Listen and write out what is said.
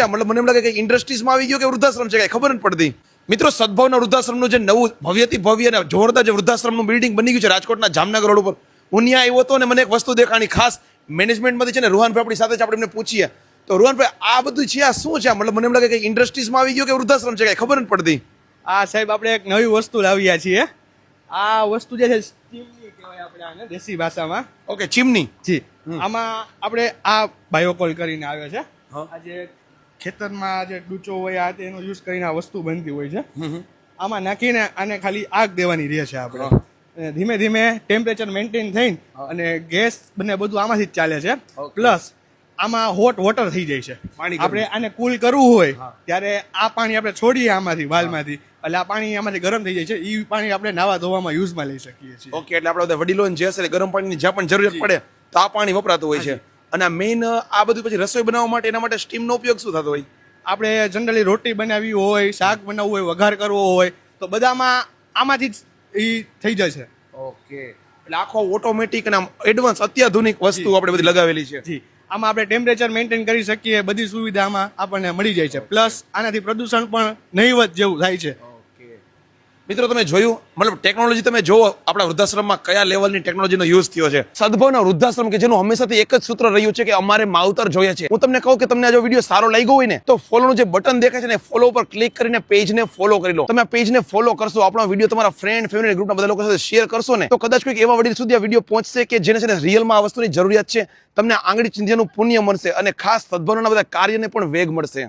मतलब મને એમ લાગે કે ઇન્ડસ્ટ્રીઝમાં આવી ગયો કે વૃદ્ધાશ્રમ છે કઈ ખબર નથી પડતી। મિત્રો સદભાવના વૃદ્ધાશ્રમનું જે નવું ભવ્યથી ભવ્ય અને જોરદાર જે વૃદ્ધાશ્રમનું બિલ્ડિંગ બની ગયું છે રાજકોટના જામનગર રોડ ઉપર, હું ત્યાં આવ્યો હતો અને મને એક વસ્તુ દેખાણી ખાસ મેનેજમેન્ટમાંથી છે ને રૂહાનભાઈ આપણી સાથે જ આપણે એમને પૂછીએ તો રૂહાનભાઈ આ બધું છે આ શું છે? મતલબ મને એમ લાગે કે ઇન્ડસ્ટ્રીઝમાં આવી ગયો કે વૃદ્ધાશ્રમ છે કઈ ખબર નથી પડતી। આ સાહેબ આપણે એક નવી વસ્તુ લાવ્યા છીએ। આ વસ્તુ જે છે ચીમની કહેવાય આપણે આને દેશી ભાષામાં। Okay, chimney. જી, આમાં આપણે આ બાયોકોલ કરીને આવે છે। હા। આ જે ખેતરમાં જે ડૂચો હોય આ તેનો યુઝ કરીને આ વસ્તુ બનતી હોય છે। આમાં નાખીને આને ખાલી આગ દેવાની રહે છે આપણે, અને ધીમે ધીમે ટેમ્પરેચર મેન્ટેન થઈને અને ગેસ બંને બધું આમાંથી જ ચાલે છે। પ્લસ આમાં હોટ વોટર થઈ જાય છે। આપણે આને કુલ કરવું હોય ત્યારે આ પાણી આપણે છોડીએ આમાંથી વાલમાંથી, એટલે આ પાણી આમાંથી ગરમ થઈ જાય છે। એ પાણી આપણે નાવા ધોવામાં યુઝમાં લઈ શકીએ છીએ। ઓકે, એટલે આપણે બધા વડીલો જે છે ગરમ પાણીની જ્યાં પણ જરૂરિયાત પડે તો આ પાણી વપરાતું હોય છે। અને આ મેઇન આ બધું પછી રસોઈ બનાવવા માટે એના માટે સ્ટીમનો ઉપયોગ શું થતો હોય? આપણે જનરલી રોટી બનાવવી હોય, શાક બનાવવું હોય, વઘાર કરવો હોય તો બધામાં આમાંથી જ એ થઈ જાય છે। ઓકે, એટલે આખો ઓટોમેટિક અને એડવાન્સ અત્યાધુનિક વસ્તુ આપણે બધી લગાવેલી છે। જી, આમાં આપણે ટેમ્પરેચર મેન્ટેન કરી શકીએ, બધી સુવિધા આમાં આપણને મળી જાય છે। પ્લસ આનાથી પ્રદૂષણ પણ નહીવત જેવું થાય છે। મિત્રો તમે જોયું, મતલબ ટેકનોલોજી તમે જોવો આપણા વૃદ્ધાશ્રમમાં કયા લેવલની ટેકનોલોજીનો યુઝ થયો છે। સદભાવના વૃદ્ધાશ્રમ કે જેનું હંમેશાથી એક જ સૂત્ર રહ્યું છે કે અમારે માવતર જોઈએ છે। હું તમને કહું કે તમને આ જો વિડીયો સારો લાગ્યો હોય ને તો ફોલોનું જે બટન દેખાય છે ને ફોલો ઉપર ક્લિક કરીને પેજને ફોલો કરી લો। તમે આ પેજને ફોલો કરશો, આપણો વિડીયો તમારા ફ્રેન્ડ ફેમિલી ગ્રુપના બધા લોકો સાથે શેર કરશો ને તો કદાચ કોઈક એવા વડીલ સુધી આ વિડીયો પહોંચશે કે જેને છે ને રિયલમાં આ વસ્તુની જરૂરિયાત છે, તમને આંગળી ચીંધ્યાનું પુણ્ય મળશે અને ખાસ સદભાવનાના બધા કાર્યને પણ વેગ મળશે।